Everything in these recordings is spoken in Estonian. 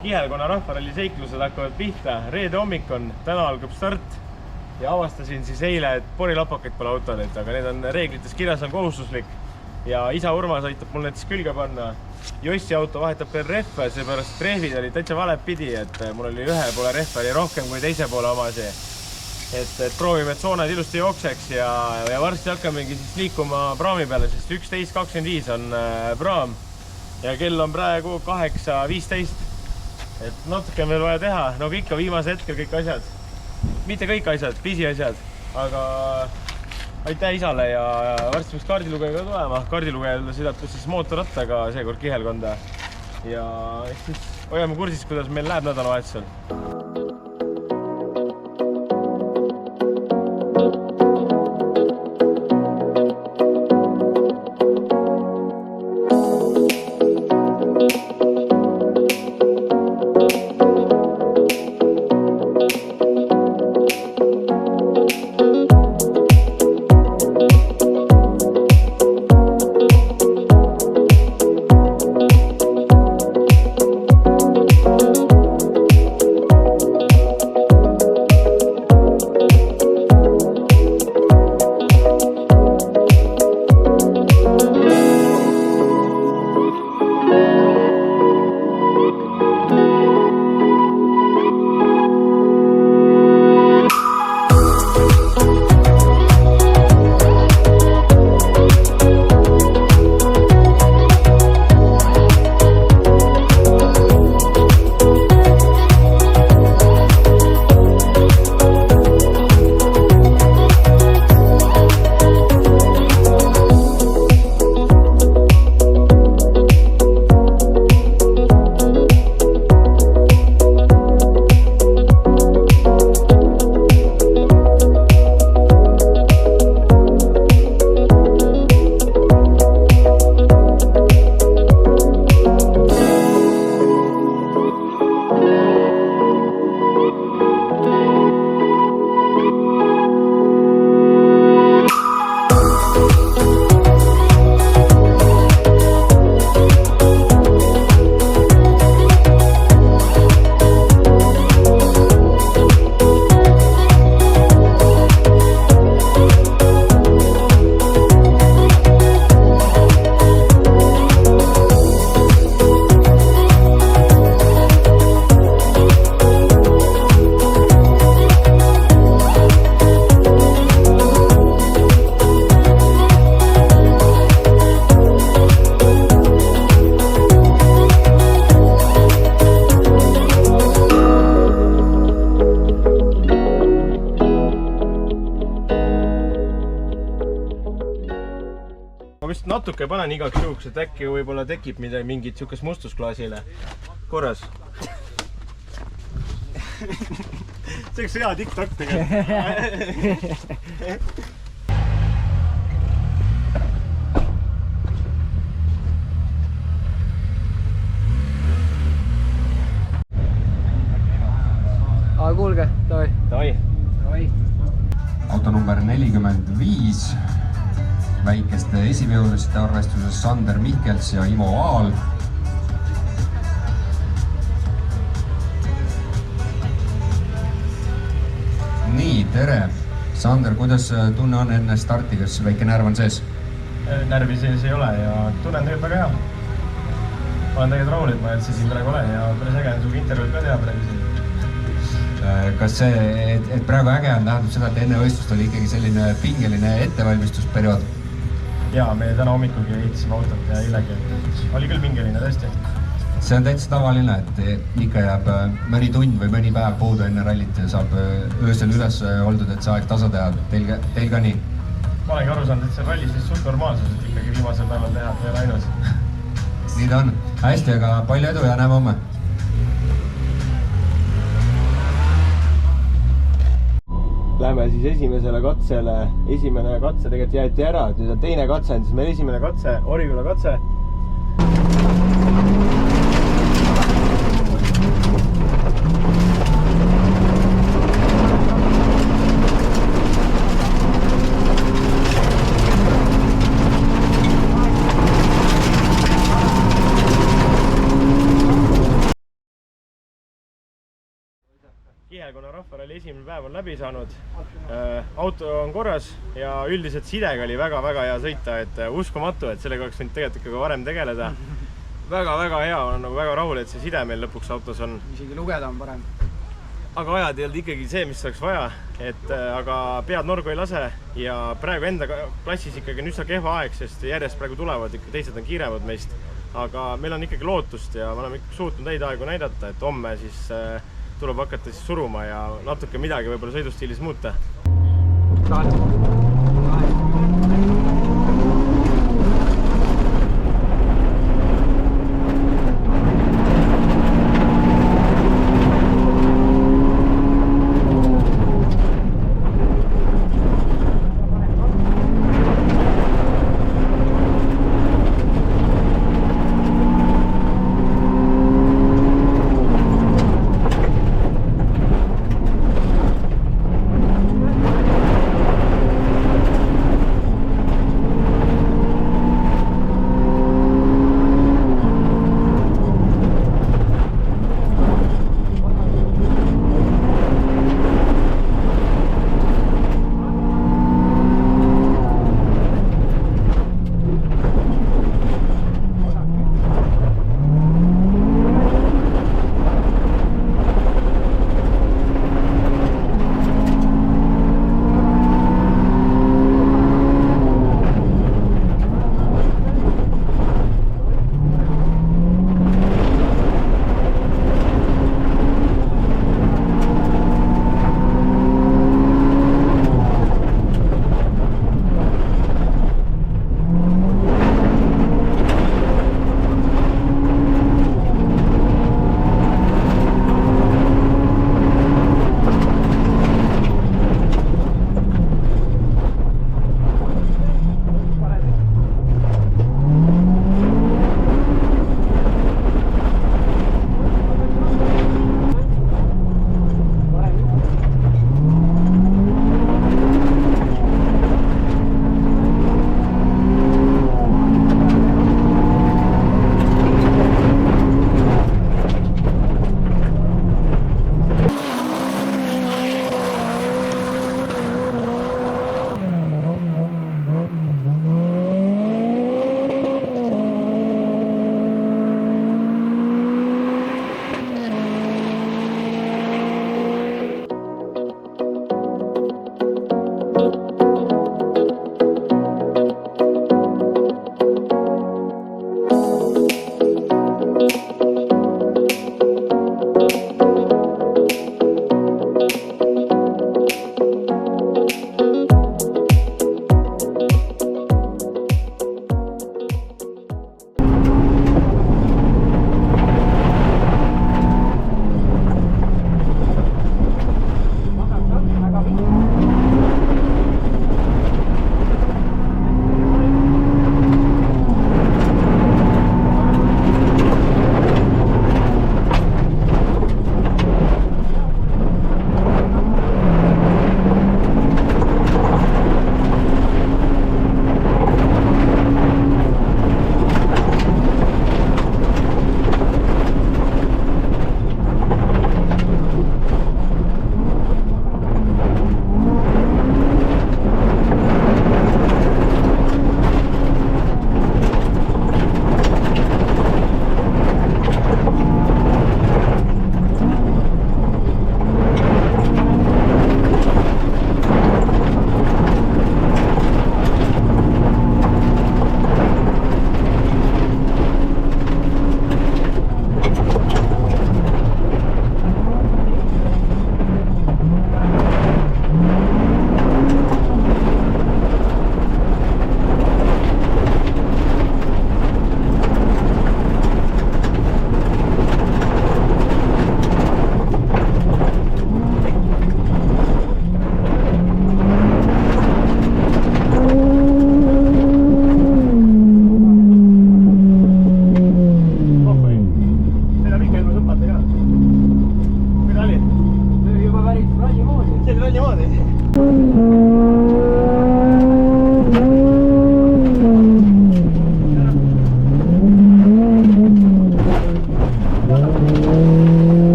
Kihelkonna rahvaralli seiklused hakkavad pihta, reede hommik on, täna algab start ja avastasin siis eile, et porilapakaid pole autol, aga need on reeglites kirjas, on kohustuslik ja isa Urmas aitab mul need siis külge panna. Jossi auto vahetab veel rehve, seepärast rehvid oli täitsa valet pidi, et mul oli ühe poole rehve oli rohkem kui teise poole omasi. Et proovime, et soonad ilusti jookseks ja varsti hakkamegi siis liikuma praami peale, sest 11.25 on praam ja kell on praegu 8.15. Et natuke on veel vaja teha, nagu ikka viimase hetkel kõik asjad. Mitte kõik asjad, pisiasjad, aga aitäh isale ja varsti võiks kaardilugejaga tulema. Kaardilugejale sõidab siis mootorrattaga seekord Kihelkonda ja eks siis hoiame kursis, kuidas meil läheb nädalavahetusel. Ma vist natuke panen igaks juhuks, et äkki võib-olla tekib mingit sihukest mustusklaasile. Korras. See oleks hea TikTok tegelikult. Kuulge, Toi. Auto number 45. Väikeste esiveolisite arvestuses Sander Mihkels ja Imo Aal. Nii, tere! Sander, kuidas tunne on enne starti, kas väike närv on sees? Närvi sees ei ole ja tunnen tegelikult väga hea. Olen tegelikult rahul, et ma üldse siin praegu olen ja päris äge on suuga intervjuud ka teha praegu siin. Kas see, et praegu äge on, tähendab seda, et enne võistlust oli ikkagi selline pingeline ettevalmistusperiood? Jaa, me täna hommikugi ehitasime autot ja eilegi. Oli küll pingeline, tõesti. See on täitsa tavaline, et ikka jääb mõni tund või mõni päev puudu enne rallit ja saab öösel üles oldud, et see aeg tasa teha. Teil ka nii? Ma olengi aru saanud, et see rallis vist suht normaalsus, et ikkagi viimasel päeval teha, et ei ole ainus. Nii ta on. Hästi, aga palju edu ja näeme homme! Lähme siis esimesele katsele. Esimene katse tegelikult jäeti ära, et nüüd on teine katse, siis meil esimene katse, Oriküla katse. Viielkonna rahvaralli esimene päev on läbi saanud. Auto on korras ja üldiselt sidega oli väga-väga hea sõita, et uskumatu, et sellega oleks võinud tegelikult ikkagi varem tegeleda. Väga-väga hea, on nagu väga rahul, et see side meil lõpuks autos on. Isegi lugeda on parem. Aga ajad ei olnud ikkagi see, mis oleks vaja, aga pead norgu ei lase ja praegu enda klassis ikkagi on üsna kehva aeg, sest järjest praegu tulevad, ikka teised on kiiremad meist. Aga meil on ikkagi lootust ja me oleme ikkagi suutnud häid aegu näidata, et homme siis tuleb hakata siis suruma ja natuke midagi võib-olla sõidustiilis muuta.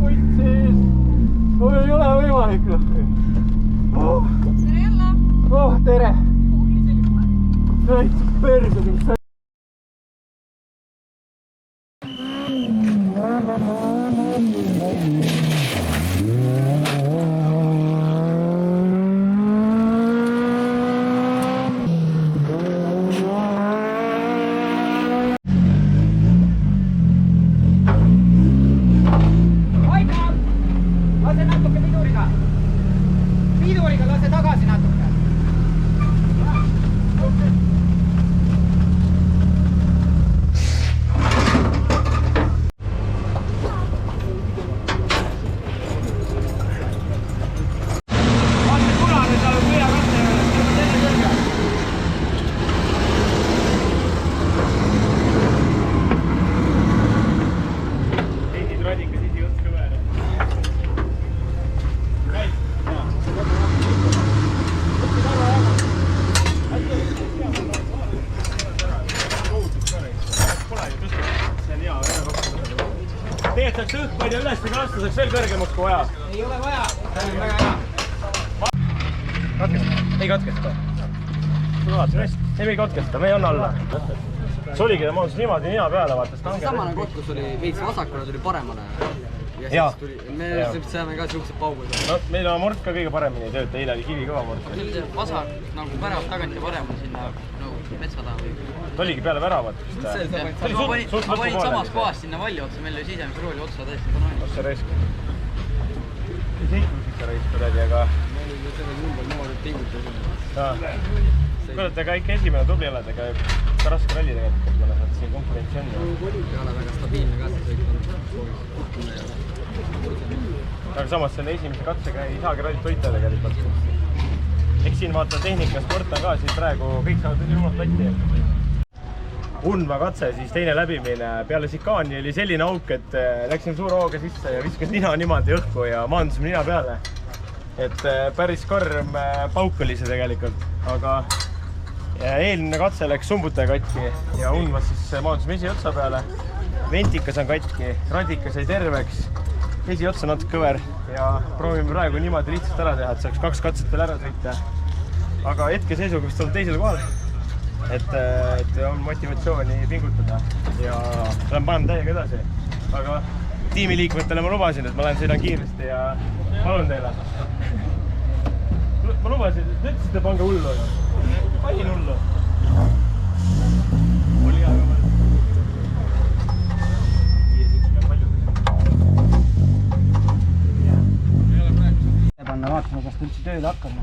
punt sees. Ei ole võimalik. Tere jälle! Tere! Täitsa perse. Lase natuke piduriga. Piduriga lase tagasi natuke. Vaata punane, seal on põhjakatte juures. Teine külge. Teisid radikas isi ots kõver. Tegelikult saaks õhkpaid ja üles kasta, saaks veel kõrgemaks kui vaja. Ei ole vaja. See on väga hea. Katkesta? Ei katkesta. Ei katkesta, me ei anna alla. See oligi, ma olen niimoodi nina peale, vaata. Samane koht, kus oli veits vasakule, tuli paremale. Jaa. Me saame ka siuksed paugud. No, meil on mort ka kõige paremini tööta, eile oli kivi kõva mort. See oli see vasak nagu värav tagant ja parem sinna metsa taha. Ta oligi peale väravat. Ma panin samas kohas sinna valli otsa, meil oli sisemise rooli otsa täiesti banaani. Ossa raisk. Ei seiklus ikka raisk kuidagi, aga... Meil oli sellel numbel niimoodi pingutasime. Kuule, te ka ikka esimene tubli oled, aga ka raske ralli tegelikult, mõnes mõttes siin konkurentsi on. Ei ole väga stabiilne ka, see sõit on. Aga samas selle esimese katsega ei saagi rallit võita tegelikult. Eks siin vaata tehnika sport on ka, siis praegu kõik saavad ilmalt latti. Undma katse, siis teine läbimine peale sikaani oli selline auk, et läksime suure hooga sisse ja viskas nina niimoodi õhku ja maandusime nina peale. Et päris karm pauk oli see tegelikult, aga eelmine katse läks sumbutaja katki ja Undmas siis maandusime esiotsa peale. Ventikas on katki, radikas jäi terveks, esiotsa natuke kõver ja proovime praegu niimoodi lihtsalt ära teha, et saaks 2 katset veel ära sõita. Aga hetkeseisuga vist olen teisel kohal, et on motivatsiooni pingutada ja panen täiega edasi. Aga tiimiliikmetele ma lubasin, et ma lähen sõidan kiiresti ja palun teile. Ma lubasin, te ütlesite pange hullu. Panin hullu. Oli hea ka palju. Vaatame, kas ta üldse tööle hakkab.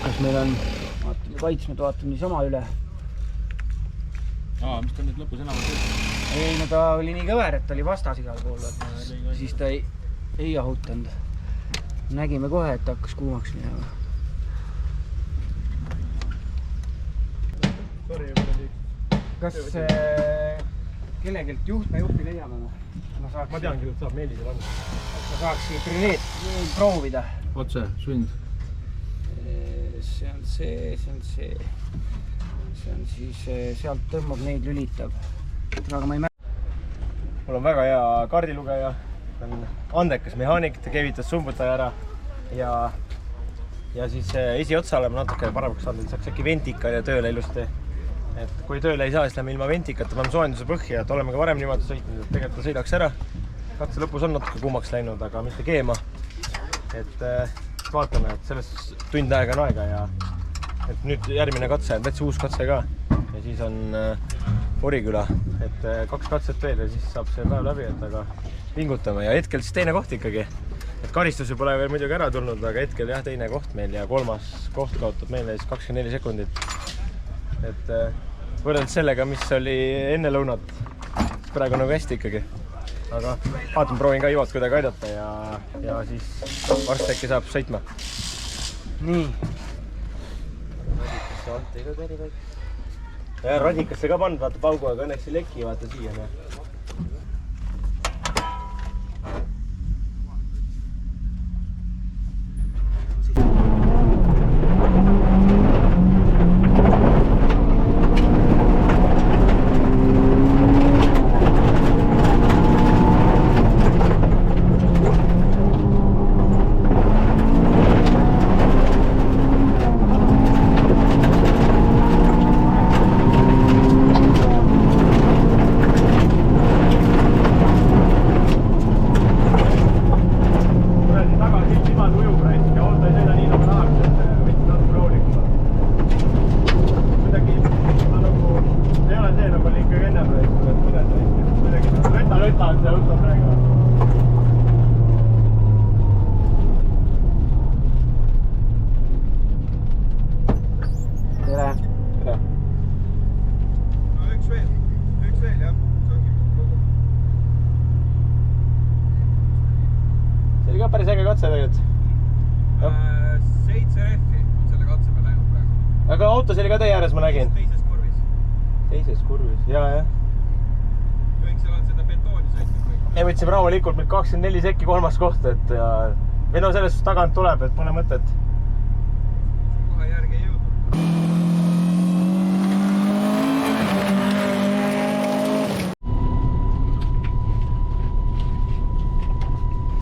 Kas meil on kaitsmed, vaatame niisama üle. Mis ta nüüd lõpus enam on? Ei, no ta oli nii kõver, et ta oli vastas igal pool. Siis ta ei jahutanud. Nägime kohe, et ta hakkas kuumaks minema. Kas kellegelt juhtme-juhti leiame? Ma tean küll, et saab Meelisel anda. Ma saaksin Renet proovida. Otse, sund. See on see. See on siis, sealt tõmbab, neid lülitab. Aga ma ei märgi. Mul on väga hea kaardilugeja. On andekas mehaanik, ta keevitas sumbutaja ära. Ja siis esiotsa oleme natuke paremaks saanud, et saaks äkki ventika ja tööle ilusti. Et kui tööle ei saa, siis lähme ilma ventikata, paneme soojenduse põhja, et oleme ka varem niimoodi sõitnud, et tegelikult ta sõidaks ära. Katse lõpus on natuke kuumaks läinud, aga mitte keema. Et vaatame, et sellest tund aega on aega ja et nüüd järgmine katse on täitsa uus katse ka. Ja siis on Oriküla, et 2 katset veel ja siis saab see päev läbi, et aga pingutame ja hetkel siis teine koht ikkagi. Et karistusi pole veel muidugi ära tulnud, aga hetkel jah, teine koht meil ja 3. koht kaotab meile siis 24 sekundit. Et võrreldes sellega, mis oli enne lõunat, praegu nagu hästi ikkagi. Aga vaatame, proovin ka Ivat kuidagi aidata ja siis varsti äkki saab sõitma. Nii. Radikasse ka pannud, vaata paugu, aga õnneks ei leki, vaata siia. ka päris äge katse tegelikult. 7 rehvi on selle katse peal läinud praegu. Aga autos oli ka teie ääres, ma nägin. Teises kurvis. Teises kurvis, jah. Kõik seal on seda betooni sõitnud kõik. Me võtsime rahulikult meil 24 sekki 3. koht, et või no sellest tagant tuleb, et pole mõtet. Kohe järgi ei jõudnud.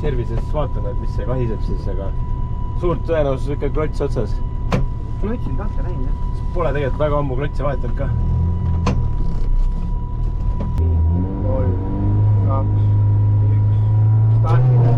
Servises vaatame, et mis see kahiseb siis, aga suurt tõenäosus ikka klots otsas. Klotsil katse läinud, jah. Pole tegelikult väga ammu klotsi vahetanud ka. 3, 2, 1, startida.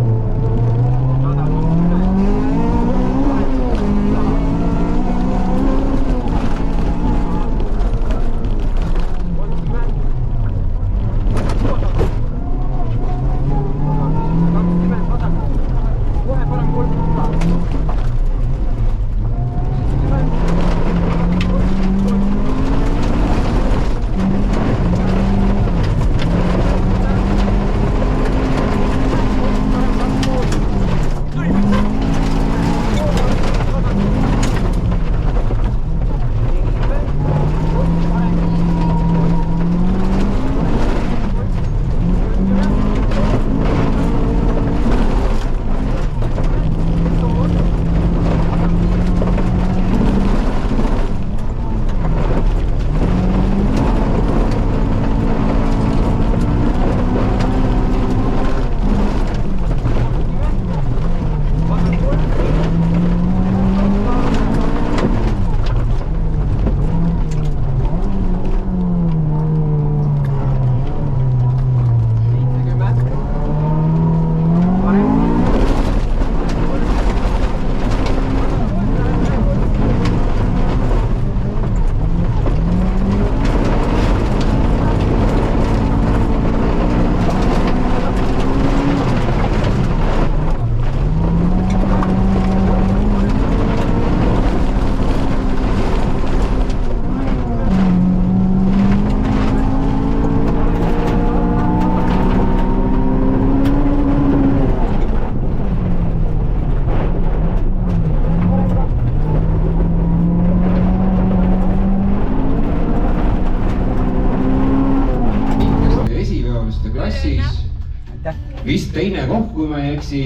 Vist teine koht, kui ma ei eksi,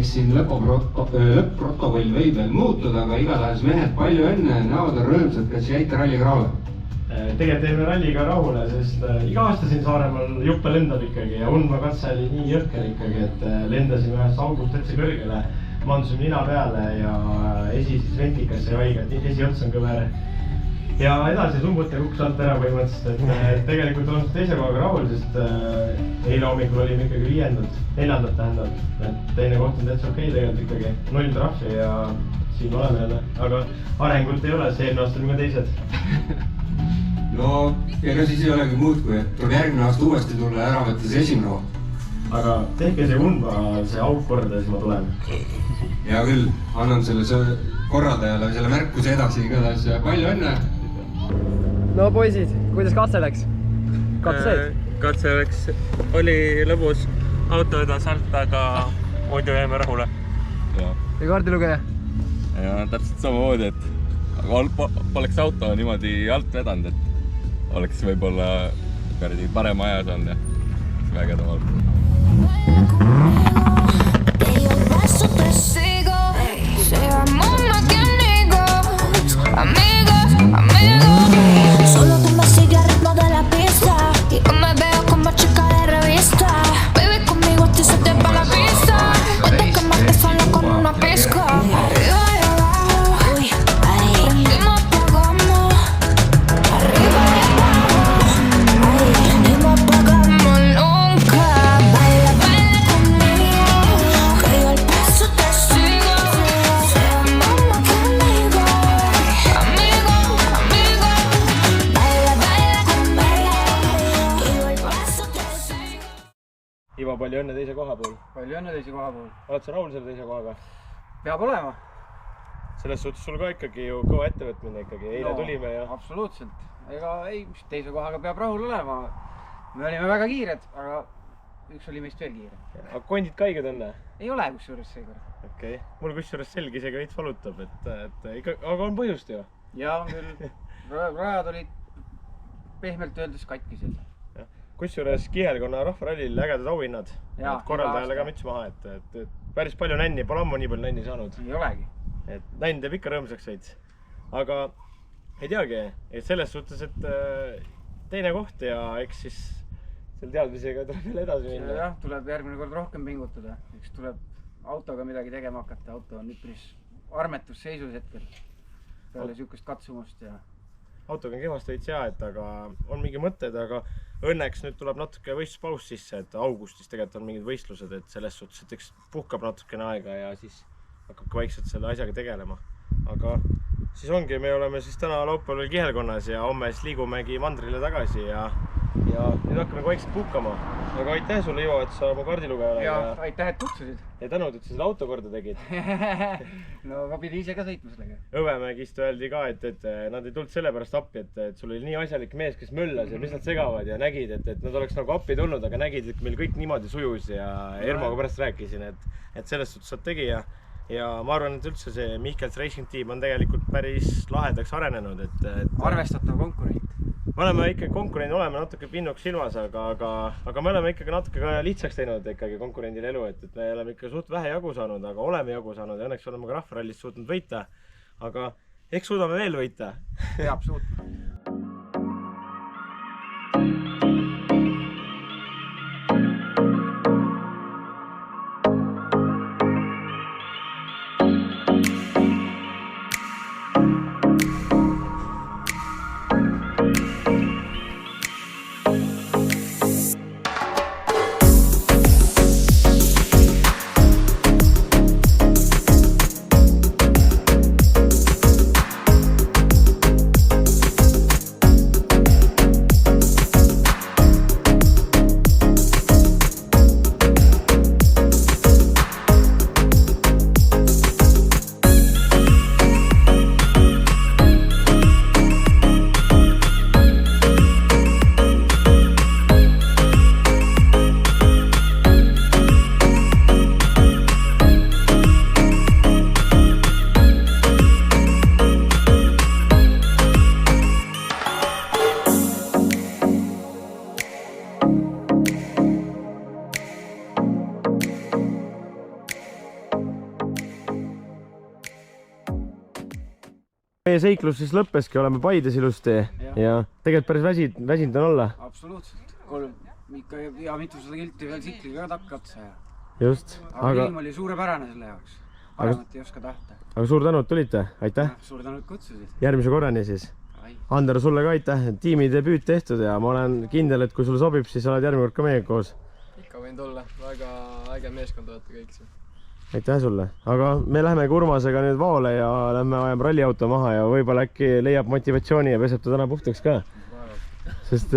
siin lõpp-protokoll võib veel muutuda, aga igatahes mehed palju enne, näod on rõõmsad, kas jäite ralliga rahule? Tegelikult jäime ralliga rahule, sest iga aasta siin Saaremaal juppe lendab ikkagi ja Undma katse oli nii jõhker ikkagi, et lendasime ühest august täitsa kõrgele, mandusime nina peale ja esi siis ventikasse ja haiget, esiots on kõver. Ja edasi sumbuti kukks alt ära põhimõtteliselt, et tegelikult olen teise kohaga rahul, sest eile hommikul olime ikkagi 4. tähendab, et teine koht on täitsa okei tegelikult ikkagi, 0 trahvi ja siin oleme jälle, aga arengut ei ole, see eelmine aasta olime teised. No, ega siis ei olegi muud, kui et tuleb järgmine aasta uuesti tulla ja ära võtta see esimene koht. Aga tehke see Undma, see auk korda ja siis ma tulen. Hea küll, annan selle korraldajale selle märkuse edasi igatahes ja palju õnne! No poisid, kuidas katse läks? Katse läks, oli lõbus, auto vedas alt, aga muidu jäime rahule. Ja kaardilugeja? Ja täpselt samamoodi, et poleks auto niimoodi alt vedanud, et oleks võib-olla parem aja saanud ja väga tavaliselt. Solo tú me sigues al ritmo de la pista y yo me veo como chica de revista. Baby, conmigo a ti se te va la pista. Cuando quemaste solo con una pizca. Arriba y abajo, uy, ahí prendimos, apagamos. Arriba y abajo, ahí prendimos, apagamos nunca. Baila, baila conmigo, que yo al paso te sigo. Se amamos conmigo, amigo, amigo. Baila, baila conmigo, que yo al paso te sigo. Ivo, palju õnne teise koha puhul. Palju õnne teise koha puhul. Oled sa rahul selle teise kohaga? Peab olema. Selles suhtes sul ka ikkagi ju kõva ettevõtmine ikkagi, eile tulime ja... Absoluutselt. Ega ei, teise kohaga peab rahul olema. Me olime väga kiired, aga üks oli meist veel kiire. aga kondid ka haiged on? Ei ole kusjuures seekord. Okei. Mul kusjuures selg isegi veits valutab, et ikka, aga on põhjust ju. Ja on küll. Rajad olid pehmelt öeldes katkised. Kusjuures Kihelkonna rahvarallil ägedad auhinnad. Korraldajale ka müts maha, et päris palju nänni, pole ammu nii palju nänni saanud. Ei olegi. Et nänn teeb ikka rõõmsaks veits. Aga ei teagi, et selles suhtes, et teine koht ja eks siis selle teadmisega tuleb veel edasi minna. Jah, tuleb järgmine kord rohkem pingutada. Eks tuleb autoga midagi tegema hakata. Auto on üpris armetus seisus hetkel. Peale sihukest katsumust ja... Autoga on kehvast veits hea, et aga on mingi mõtted, aga õnneks nüüd tuleb natuke võistluspaus sisse, et augustis tegelikult on mingid võistlused, et selles suhtes, et eks puhkab natukene aega ja siis hakkab vaikselt selle asjaga tegelema. Aga siis ongi, me oleme siis täna laupäeval Kihelkonnas ja homme siis liigumegi mandrile tagasi ja nüüd hakkame vaikselt puhkama. Aga aitäh sulle, Ivo, et sa mu kaardilugejale ja aitäh, et kutsusid. Ja tänud, et sa selle auto korda tegid. No ma pidi ise ka sõitma sellega. Õvemägist öeldi ka, et nad ei tulnud selle pärast appi, et sul oli nii asjalik mees, kes möllas ja mis nad segavad ja nägid, et nad oleks nagu appi tulnud, aga nägid, et meil kõik niimoodi sujus ja Ermoga pärast rääkisin, et selles suhtes saad tegija. Ja ma arvan, et üldse see Mihkels Racing Team on tegelikult päris lahedaks arenenud, et arvestatav konkurent. Me oleme ikkagi konkurendid, oleme natuke pinnuks silmas, aga me oleme ikkagi natuke ka lihtsaks teinud ikkagi konkurendile elu, et me oleme ikka suht vähe jagu saanud, aga oleme jagu saanud ja õnneks oleme ka rahvarallist suutnud võita. Aga eks suudame veel võita. Peab suutma. Meie seiklus siis lõppeski, oleme Paides ilusti ja tegelikult päris väsinud on olla. Absoluutselt. Ikka ja mitusada kilti veel sikliga takka otsa ja... Just. Aga ilm oli suurepärane selle jaoks. Paremat ei oska tahta. Aga suur tänu, et tulite. Aitäh. Suur tänu, et kutsusid. Järgmise korrani siis. Ander, sulle ka aitäh. Tiimi debüüt tehtud ja ma olen kindel, et kui sulle sobib, siis oled järgmine kord ka meiega koos. Ikka võin tulla. Väga äge meeskond olete kõik siin. Aitäh sulle. Aga me läheme Urmasega nüüd vaole ja lähme ajame ralliauto maha ja võib-olla äkki leiab motivatsiooni ja peseb ta täna puhtaks ka. Sest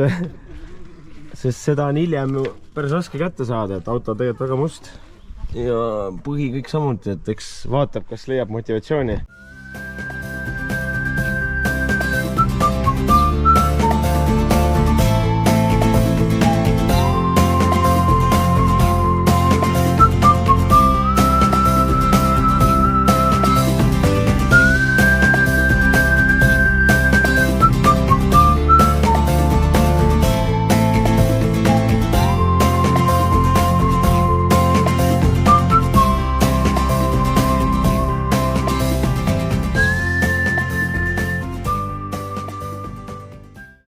seda on hiljem päris raske kätte saada, et auto tegelikult väga must. Ja põhi kõik samuti, et eks vaatab, kas leiab motivatsiooni.